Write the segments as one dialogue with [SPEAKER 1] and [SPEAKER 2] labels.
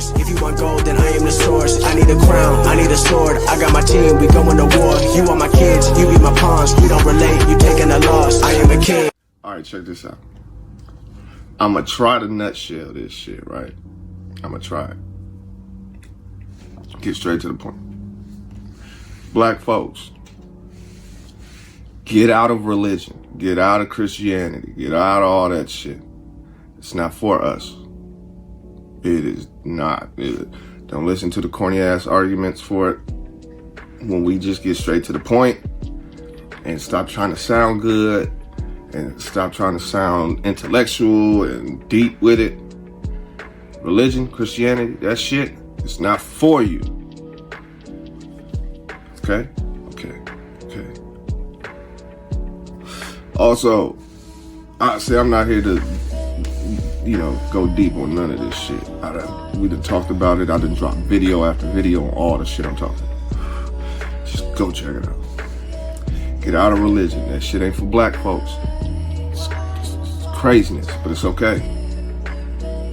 [SPEAKER 1] yours. If you want gold, then I am the source. I need a crown, I need a sword. I got my team, we going to war. You are my kids, you be my pawns. We don't relate, you taking a loss. I am a king.
[SPEAKER 2] All right, check this out. I'm going to try to nutshell this shit, right? I'm going to try it. Get straight to the point. Black folks, get out of religion. Get out of Christianity. Get out of all that shit. It's not for us. It is not. Don't listen to the corny ass arguments for it. When we just get straight to the point and stop trying to sound good and stop trying to sound intellectual and deep with it. Religion, Christianity, that shit, it's not for you. Okay? Okay. Also, I'm not here to, go deep on none of this shit. We done talked about it. I done dropped video after video on all the shit I'm talking about. Just go check it out. Get out of religion. That shit ain't for black folks. It's craziness, but it's okay.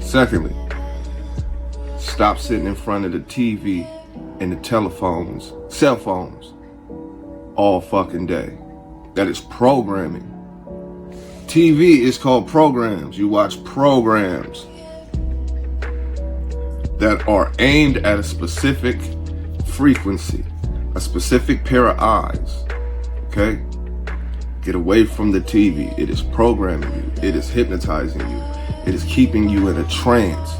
[SPEAKER 2] Secondly, stop sitting in front of the TV and the telephones, cell phones, all fucking day. That is programming. TV is called programs. You watch programs that are aimed at a specific frequency, a specific pair of eyes. Okay? Get away from the TV. It is programming you. It is hypnotizing you. It is keeping you in a trance.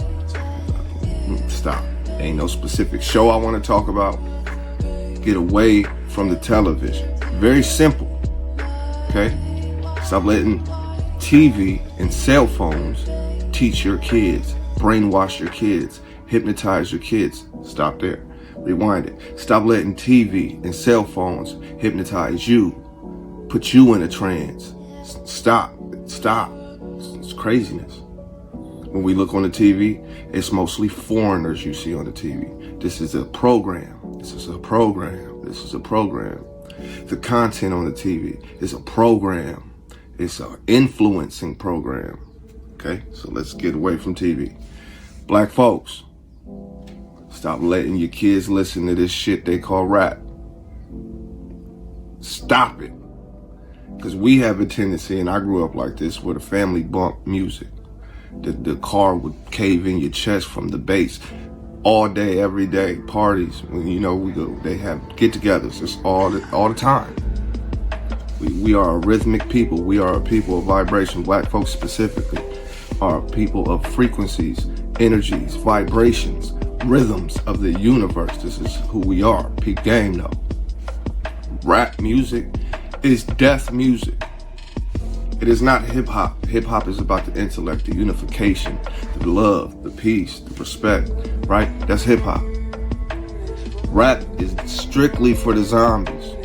[SPEAKER 2] Stop. Ain't no specific show I want to talk about. Get away from the television. Very simple. Okay? Stop letting TV and cell phones teach your kids, brainwash your kids, hypnotize your kids. Stop there. Rewind it. Stop letting TV and cell phones hypnotize you, put you in a trance. Stop. It's craziness. When we look on the TV, it's mostly foreigners you see on the TV. This is a program. The content on the TV is a program. It's an influencing program. Okay, so let's get away from TV. Black folks, stop letting your kids listen to this shit they call rap. Stop it. Because we have a tendency, and I grew up like this, where the family bumped music. The car would cave in your chest from the bass. All day, every day, parties. When we go, they have get-togethers. It's all the time. We are a rhythmic people. We are a people of vibration. Black folks specifically are people of frequencies, energies, vibrations, rhythms of the universe. This is who we are. Peak game though. Rap music is death music. It is not hip hop. Hip hop is about the intellect, the unification, the love, the peace, the respect, right? That's hip hop. Rap is strictly for the zombies.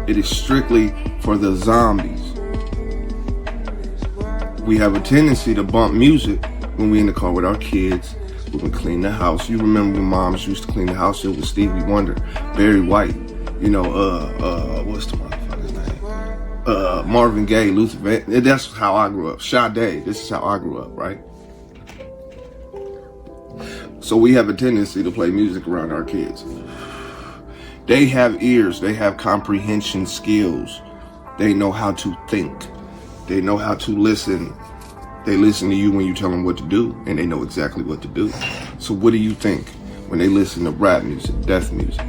[SPEAKER 2] It is strictly for the zombies. We have a tendency to bump music when we in the car with our kids, when we clean the house. You remember when moms used to clean the house? It was Stevie Wonder, Barry White, what's the motherfucker's name? Marvin Gaye, Luther Van. That's how I grew up. Sade, this is how I grew up, right? So we have a tendency to play music around our kids. They have ears, they have comprehension skills. They know how to think. They know how to listen. They listen to you when you tell them what to do, and they know exactly what to do. So what do you think when they listen to rap music, death music?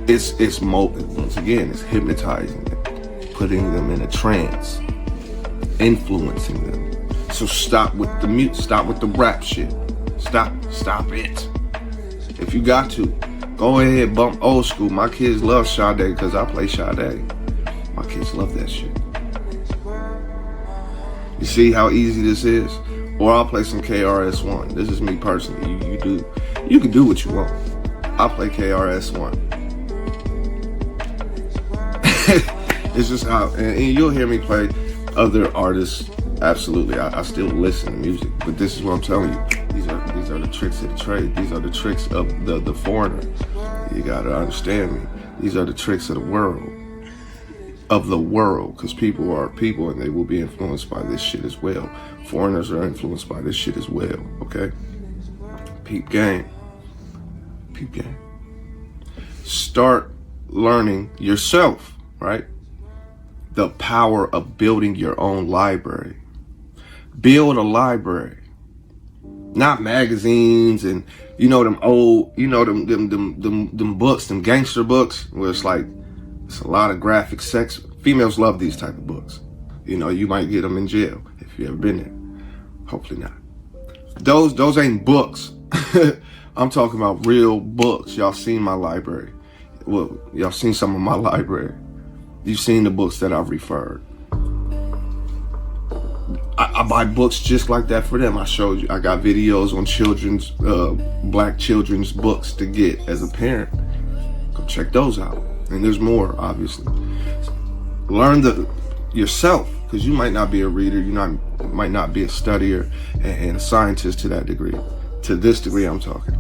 [SPEAKER 2] It's once again, it's hypnotizing them, putting them in a trance, influencing them. So stop with the stop with the rap shit. Stop it. If you got to, go ahead, bump old school. My kids love Sade because I play Sade. My kids love that shit. You see how easy this is? Or I'll play some KRS-One. This is me personally. You can do what you want. I'll play KRS-One. It's just how, and you'll hear me play other artists. Absolutely, I still listen to music, but this is what I'm telling you. These are the tricks of the trade. These are the tricks of the foreigner. You gotta understand me. These are the tricks of the world. Because people are people and they will be influenced by this shit as well. Foreigners are influenced by this shit as well, okay? Peep game. Peep game. Start learning yourself, right? The power of building your own library. Build a library. Not magazines and them old, them books, them gangster books where it's a lot of graphic sex. Females love these type of books. You might get them in jail if you ever been there. Hopefully not. Those ain't books. I'm talking about real books. Y'all seen my library. Well, y'all seen some of my library. You've seen the books that I've referred. I buy books just like that for them. I showed you. I got videos on children's, black children's books to get as a parent. Go check those out. And there's more, obviously. Learn yourself, because you might not be a reader. Might not be a studier and a scientist to that degree. To this degree, I'm talking.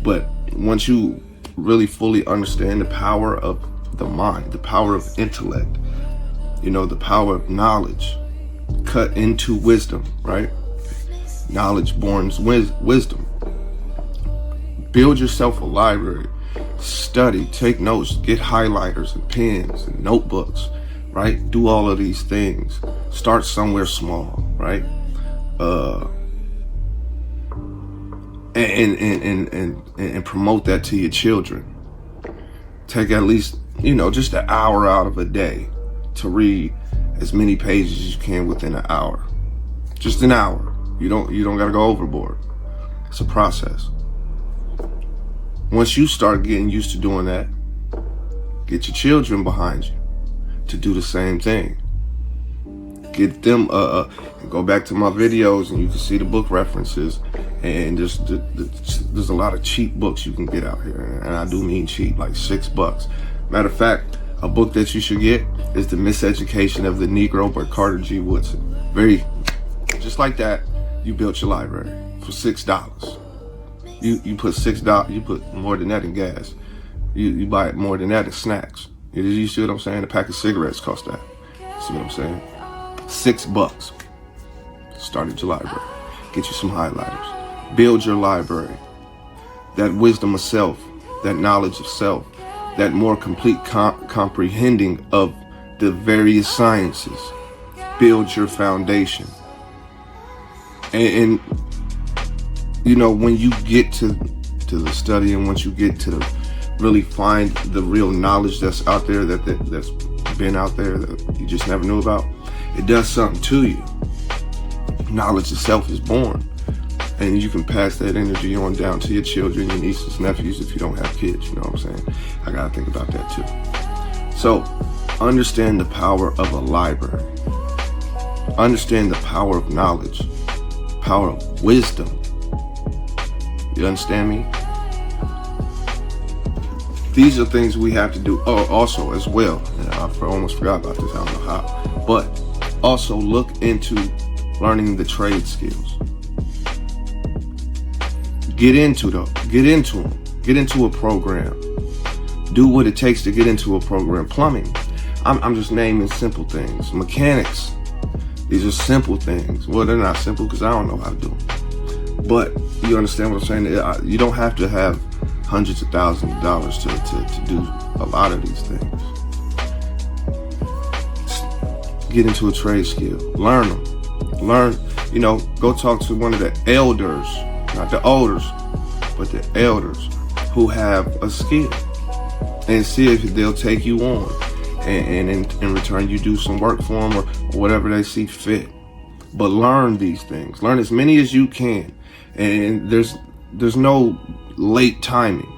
[SPEAKER 2] But once you really fully understand the power of the mind, the power of intellect, the power of knowledge, cut into wisdom, right? Knowledge borns wisdom. Build yourself a library. Study, take notes, get highlighters and pens and notebooks, right? Do all of these things. Start somewhere small, right? And promote that to your children. Take at least, just an hour out of a day to read as many pages as you can within an hour. Just an hour. You don't gotta go overboard. It's a process. Once you start getting used to doing that, get your children behind you to do the same thing. Get them, go back to my videos and you can see the book references, and there's a lot of cheap books you can get out here, and I do mean cheap, like $6. Matter of fact, a book that you should get is The Miseducation of the Negro by Carter G. Woodson. Just like that, you built your library for $6. You put $6, you put more than that in gas. You buy it more than that in snacks. You see what I'm saying? A pack of cigarettes cost that. See what I'm saying? $6. Started your library. Get you some highlighters. Build your library. That wisdom of self, that knowledge of self, that more complete comprehending of the various sciences. Build your foundation. And when you get to the study, and once you get to really find the real knowledge that's out there, that's been out there that you just never knew about, it does something to you. Knowledge itself is born, and you can pass that energy on down to your children, your nieces, nephews, if you don't have kids. You know what I'm saying? I gotta think about that too. So understand the power of a library. Understand the power of knowledge, power of wisdom. You understand me? These are things we have to do. Oh, also as well, I almost forgot about this, I don't know how, but also look into learning the trade skills. Get into them. Get into a program. Do what it takes to get into a program. Plumbing. I'm just naming simple things. Mechanics. These are simple things. Well, they're not simple because I don't know how to do them. But you understand what I'm saying? You don't have to have hundreds of thousands of dollars to do a lot of these things. Get into a trade skill. Learn them. Go talk to one of the elders, not the olders, but the elders who have a skill, and see if they'll take you on, and in return you do some work for them or whatever they see fit. But learn these things. Learn as many as you can, and there's no late timing.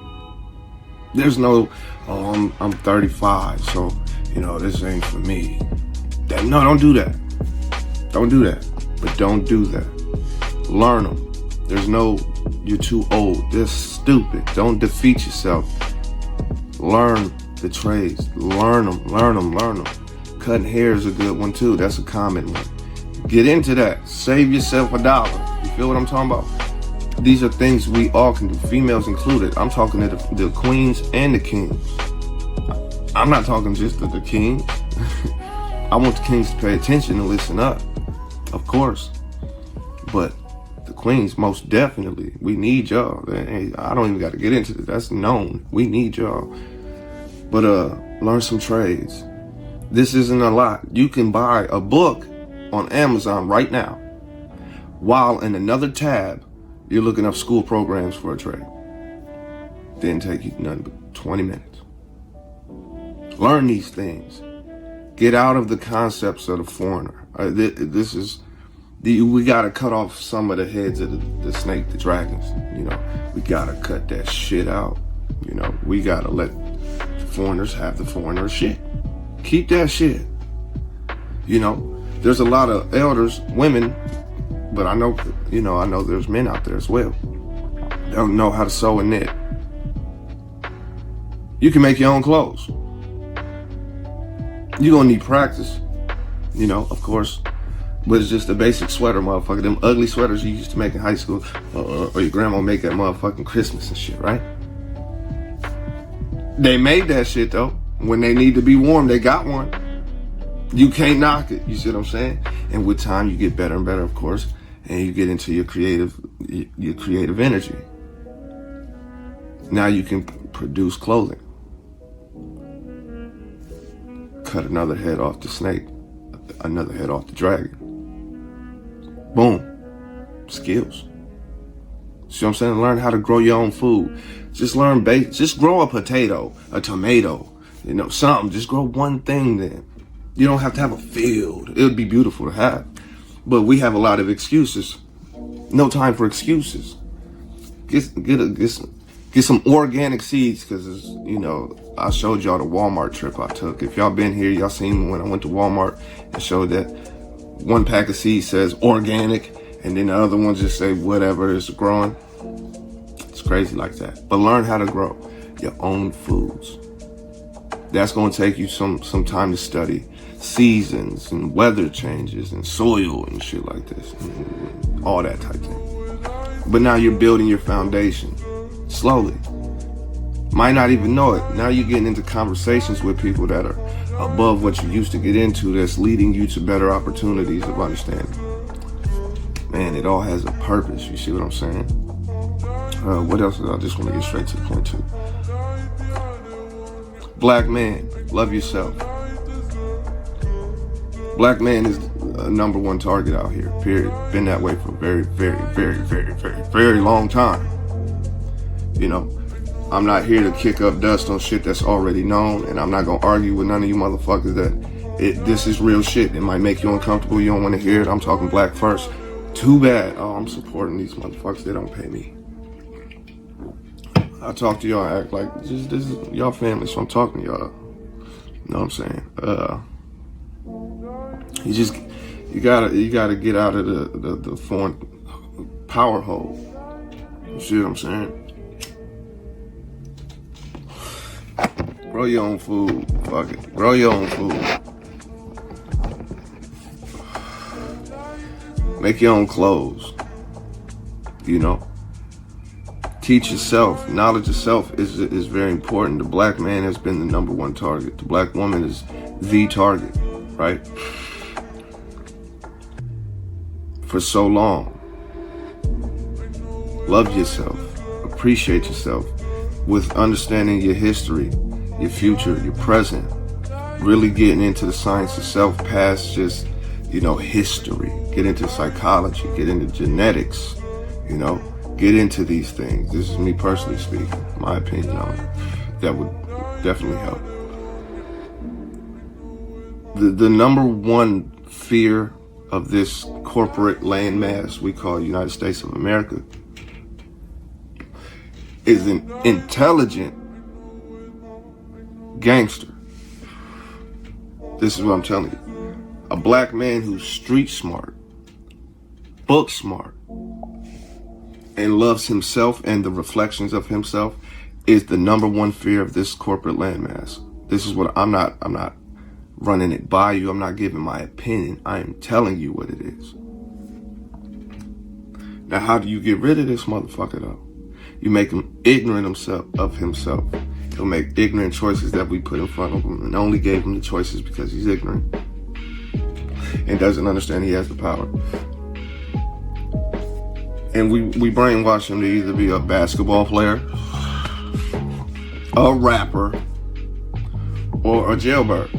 [SPEAKER 2] There's no, I'm 35, so this ain't for me. No, don't do that. Don't do that. But don't do that. Learn them. There's no, you're too old. They're stupid. Don't defeat yourself. Learn the trades. Learn them. Cutting hair is a good one too. That's a common one. Get into that. Save yourself $1. You feel what I'm talking about? These are things we all can do, females included. I'm talking to the queens and the kings. I'm not talking just to the kings. I want the kings to pay attention and listen up, of course. But the Queens, most definitely. We need y'all. Hey, I don't even got to get into it. That's known. We need y'all. But learn some trades. This isn't a lot. You can buy a book on Amazon right now, while in another tab, you're looking up school programs for a trade. Didn't take you nothing but 20 minutes. Learn these things. Get out of the concepts of the foreigner. We got to cut off some of the heads of the snake, the dragons. You know, we got to cut that shit out. You know, we got to let the foreigners have the foreigner shit. Keep that shit. You know, there's a lot of elders, women, but I know there's men out there as well. They don't know how to sew and knit. You can make your own clothes. You're gonna need practice, you know, of course, but it's just a basic sweater, motherfucker. Them ugly sweaters you used to make in high school, or your grandma make at motherfucking Christmas and shit, right? They made that shit though. When they need to be warm, they got one. You can't knock it. You see what I'm saying? And with time, you get better and better, of course, and you get into your creative energy. Now you can produce clothing. Cut another head off the snake, another head off the dragon. Boom. Skills. See what I'm saying? Learn how to grow your own food. Just learn just grow a potato, a tomato, you know, something. Just grow one thing then. You don't have to have a field. It would be beautiful to have. But we have a lot of excuses. No time for excuses. Get some organic seeds, because, you know, I showed y'all the Walmart trip I took. If y'all been here, y'all seen when I went to Walmart and showed that one pack of seeds says organic, and then the other ones just say whatever is growing. It's crazy like that. But learn how to grow your own foods. That's going to take you some time to study seasons and weather changes and soil and shit like this, and all that type thing. But now you're building your foundation slowly. Might not even know it. Now you're getting into conversations with people that are above what you used to get into, that's leading you to better opportunities of understanding. Man, it all has a purpose. You see what I'm saying? What else? I just want to get straight to the point too. Black man, love yourself. Black man is a number one target out here, period. Been that way for a very, very, very, very, very, very long time. You know, I'm not here to kick up dust on shit that's already known, and I'm not gonna argue with none of you motherfuckers that this is real shit. It might make you uncomfortable, you don't wanna hear it. I'm talking black first. Too bad. Oh, I'm supporting these motherfuckers, they don't pay me. I talk to y'all, act like this is y'all family, so I'm talking to y'all. You know what I'm saying? You gotta get out of the foreign power hole. You see what I'm saying? Grow your own food. Fuck it. Grow your own food. Make your own clothes. You know? Teach yourself. Knowledge of self is very important. The black man has been the number one target. The black woman is the target, right? For so long. Love yourself. Appreciate yourself. With understanding your history, your future, your present. Really getting into the science of self past just, you know, history. Get into psychology. Get into genetics. You know? Get into these things. This is me personally speaking, my opinion on it. That would definitely help. The number one fear of this corporate landmass we call United States of America is an intelligent gangster. This is what I'm telling you. A black man who's street smart, book smart, and loves himself and the reflections of himself is the number one fear of this corporate landmass. This is what I'm not running it by you. I'm not giving my opinion. I am telling you what it is. Now, how do you get rid of this motherfucker though? You make him ignorant of himself. He'll make ignorant choices that we put in front of him, and only gave him the choices because he's ignorant and doesn't understand he has the power. And we brainwash them to either be a basketball player, a rapper, or a jailbird.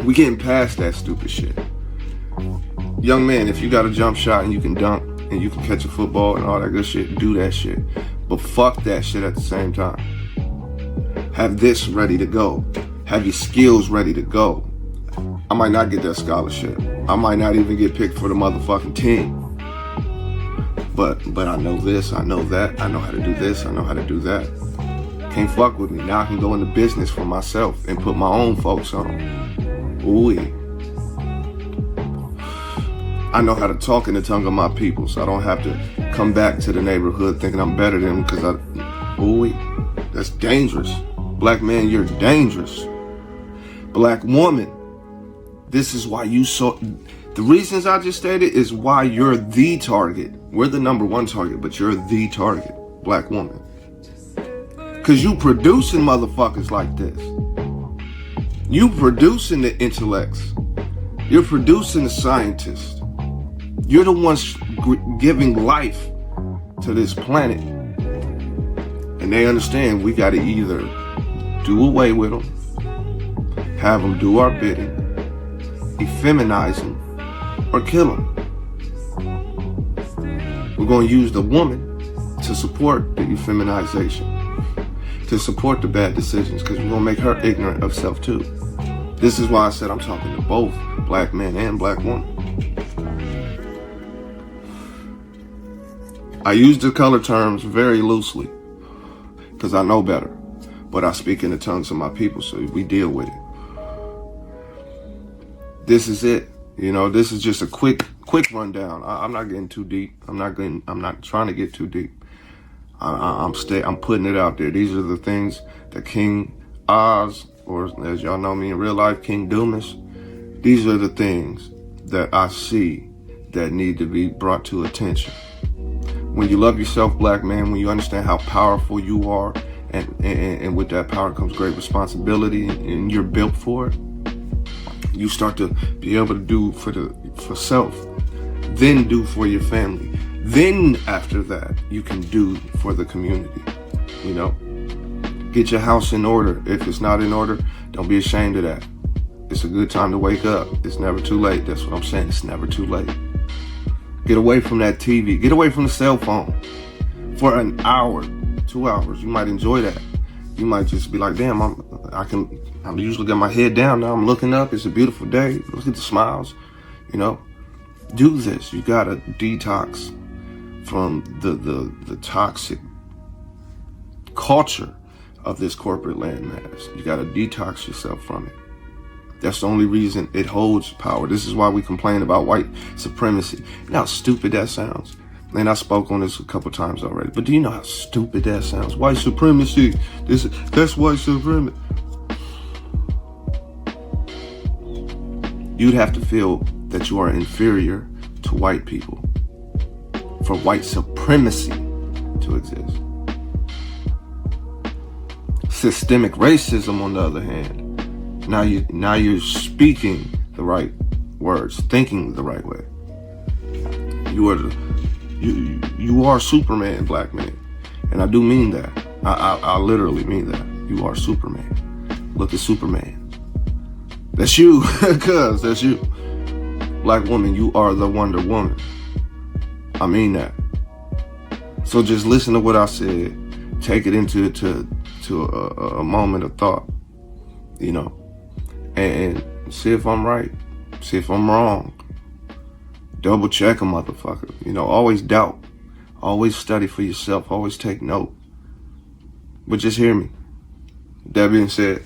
[SPEAKER 2] We getting past that stupid shit. Young man, if you got a jump shot and you can dunk and you can catch a football and all that good shit, do that shit. But fuck that shit at the same time. Have this ready to go. Have your skills ready to go. I might not get that scholarship. I might not even get picked for the motherfucking team. But I know this, I know that, I know how to do this, I know how to do that. Can't fuck with me. Now I can go into business for myself and put my own folks on. Ooh. I know how to talk in the tongue of my people, so I don't have to come back to the neighborhood thinking I'm better than them because that's dangerous. Black man, you're dangerous. Black woman, this is why the reasons I just stated is why you're the target. We're the number one target, but you're the target, black woman. Cause you producing motherfuckers like this. You producing the intellects. You're producing the scientists. You're the ones giving life to this planet. And they understand we gotta either do away with them, have them do our bidding, effeminize them, or kill them. We're going to use the woman to support the effeminization, to support the bad decisions, because we're going to make her ignorant of self too. This is why I said I'm talking to both black men and black women. I use the color terms very loosely because I know better, but I speak in the tongues of my people, so we deal with it. This is it. You know, this is just a quick rundown. I'm not getting too deep. I'm not trying to get too deep. I'm putting it out there. These are the things that King Oz, or as y'all know me in real life, King Dumas, these are the things that I see that need to be brought to attention. When you love yourself, black man, when you understand how powerful you are, and with that power comes great responsibility, and you're built for it, you start to be able to do for self, then do for your family. Then after that, you can do for the community. You know, get your house in order. If it's not in order, don't be ashamed of that. It's a good time to wake up. It's never too late. That's what I'm saying. It's never too late. Get away from that TV. Get away from the cell phone for an hour, 2 hours. You might enjoy that. You might just be like, damn, I'm usually got my head down. Now I'm looking up. It's a beautiful day. Look at the smiles. You know, do this. You gotta detox from the toxic culture of this corporate landmass. You gotta detox yourself from it. That's the only reason it holds power. This is why we complain about white supremacy. You know how stupid that sounds? And I spoke on this a couple times already. But do you know how stupid that sounds? White supremacy. That's white supremacy. You'd have to feel that you are inferior to white people for white supremacy to exist. Systemic racism, on the other hand, now you're speaking the right words, thinking the right way. You are Superman, black man, and I do mean that. I literally mean that. You are Superman. Look at Superman. That's you, cuz that's you. Black woman, you are the Wonder Woman. I mean that. So just listen to what I said. Take it into a moment of thought, you know, and see if I'm right. See if I'm wrong. Double check a motherfucker. You know, always doubt. Always study for yourself. Always take note. But just hear me. That being said,